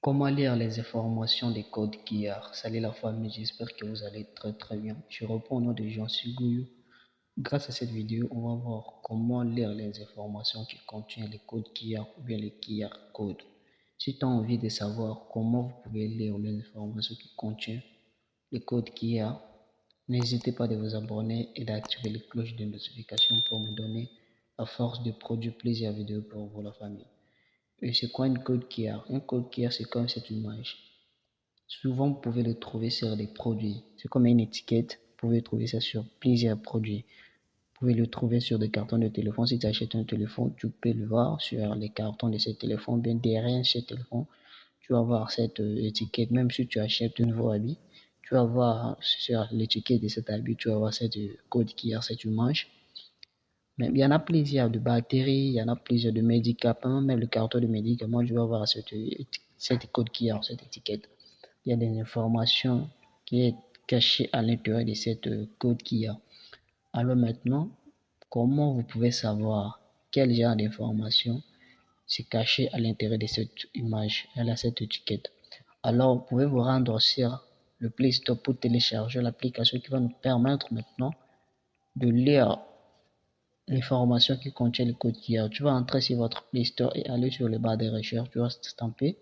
Comment lire les informations des codes QR? Salut la famille, j'espère que vous allez très bien. Je reprends au nom de Jean Siguyu. Grâce à cette vidéo, on va voir comment lire les informations qui contiennent les codes QR ou bien les QR codes. Si tu as envie de savoir comment vous pouvez lire les informations qui contiennent les codes QR, n'hésitez pas de vous abonner et d'activer les cloches de notification pour me donner la force de produire plusieurs vidéos pour vous la famille. Et c'est quoi une code QR? Un code QR, c'est comme cette image. Souvent, vous pouvez le trouver sur des produits. C'est comme une étiquette. Vous pouvez trouver ça sur plusieurs produits. Vous pouvez le trouver sur des cartons de téléphone. Si tu achètes un téléphone, tu peux le voir sur les cartons de ce téléphone. Bien derrière ce téléphone, tu vas voir cette étiquette. Même si tu achètes un nouveau habit, tu vas voir sur l'étiquette de cet habit, tu vas voir cette code QR, cette image. Mais il y en a plusieurs de batteries, il y en a plusieurs de médicaments, même le carton de médicaments, je vais voir cette code qui a cette étiquette. Il y a des informations qui est cachées à l'intérieur de cette code qui a. Alors maintenant, comment vous pouvez savoir quel genre d'information c'est caché à l'intérieur de cette image, elle a cette étiquette. Alors vous pouvez vous rendre sur le Play Store pour télécharger l'application qui va nous permettre maintenant de lire l'information qui contient le code QR. Tu vas entrer sur votre Play Store et aller sur le barre de recherche. Tu vas stamper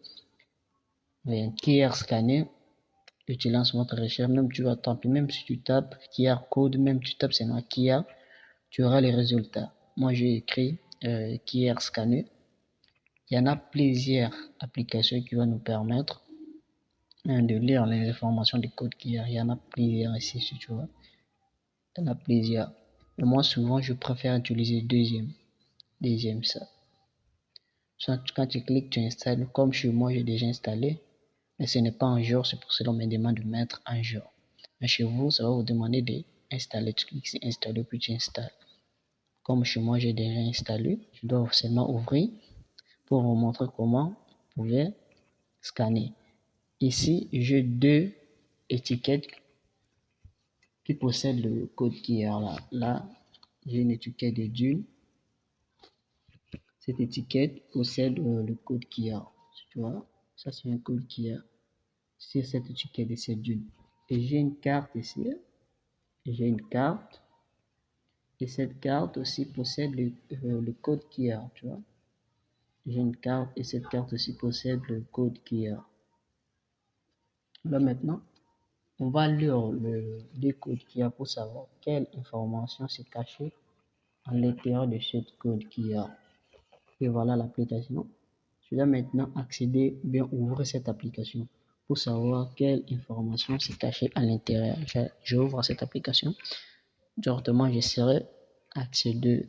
QR scanner. Et tu lances votre recherche. Même tu vas taper, même si tu tapes QR code, même tu tapes seulement QR, tu auras les résultats. Moi, j'ai écrit QR scanner. Il y en a plusieurs applications qui vont nous permettre de lire les informations du code QR. Il y en a plusieurs ici, si tu vois. Il y en a plusieurs. Et moi, souvent, je préfère utiliser deuxième ça. Quand tu cliques, tu installes. Comme chez moi, j'ai déjà installé. Mais ce n'est pas un jour, c'est pour cela qu'on me demande de mettre un jour. Mais chez vous, ça va vous demander d'installer. Tu cliques sur installer, puis tu installes. Comme chez moi, j'ai déjà installé. Je dois seulement ouvrir pour vous montrer comment vous pouvez scanner. Ici, j'ai deux étiquettes qui possèdent le code qui est là. Là, j'ai une étiquette de Dune. Cette étiquette possède le code qui a. Tu vois, ça c'est un code qui a sur cette étiquette de cette Dune. Et j'ai une carte ici. J'ai une carte. Et cette carte aussi possède le code qui a. Tu vois, j'ai une carte et cette carte aussi possède le code qui a. Là maintenant, on va lire le code qu'il y a pour savoir quelle information s'est cachée à l'intérieur de cette code qu'il y a. Et voilà l'application. Je dois maintenant accéder, bien ouvrir cette application pour savoir quelle information s'est cachée à l'intérieur. J'ouvre cette application. Directement, j'essaierai d'accéder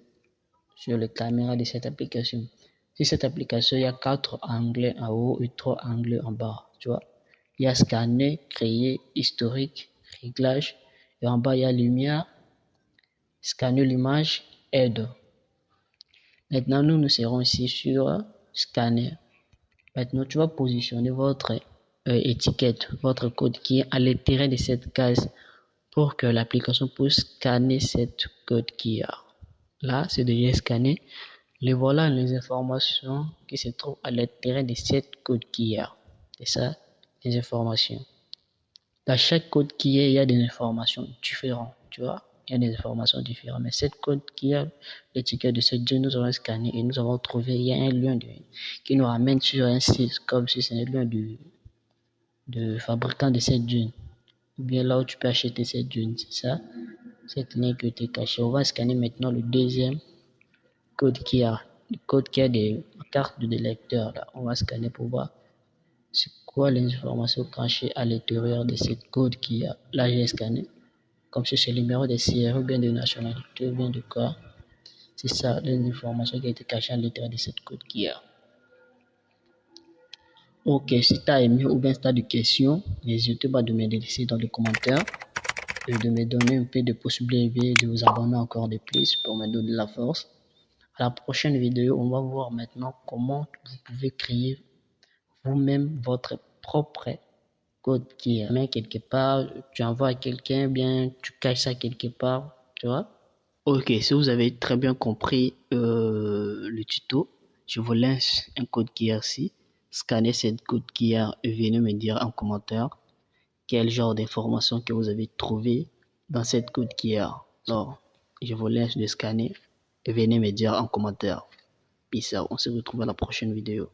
sur la caméra de cette application. Sur cette application, il y a 4 onglets en haut et 3 onglets en bas. Tu vois, il y a scanner, créer, historique, réglage. Et en bas, il y a lumière, scanner l'image, aide. Maintenant, nous serons ici sur scanner. Maintenant, tu vas positionner votre étiquette, votre code qui est à l'intérieur de cette case pour que l'application puisse scanner cette code qui a. Là, c'est déjà scanné. Et voilà les informations qui se trouvent à l'intérieur de cette code qui a. C'est ça, les informations. Dans chaque code qui est, il y a des informations différentes, tu vois. Il y a des informations différentes. Mais cette code qui a l'étiquette de cette Dune, nous avons scanné et nous avons trouvé, il y a un lien qui nous ramène sur un site, comme si c'est un lien de fabricant de cette Dune. Ou bien là où tu peux acheter cette Dune, c'est ça. Cette lien qui était caché. On va scanner maintenant le deuxième code qui a. Le code qui a des cartes de lecteur. Là. On va scanner pour voir c'est quoi les informations cachées à l'intérieur de cette code qui a. Là, j'ai scanné. Comme si c'est le numéro de série ou bien de nationalité ou bien de quoi. C'est ça, les informations qui ont été cachées à l'intérieur de cette code qui a. Ok, si tu as aimé ou bien si tu as des questions, n'hésitez pas de me laisser dans les commentaires et de me donner un peu de possibilité de vous abonner encore de plus pour me donner la force. À la prochaine vidéo, on va voir maintenant comment vous pouvez créer vous-même votre propre code qui est quelque part, tu envoies à quelqu'un, bien tu caches ça quelque part, tu vois. Ok, si vous avez très bien compris le tuto, je vous laisse un code qui est ici. scannez cette code QR et venez me dire en commentaire quel genre d'informations que vous avez trouvé dans cette code QR. Alors, je vous laisse de scanner et venez me dire en commentaire. Peace out. On se retrouve à la prochaine vidéo.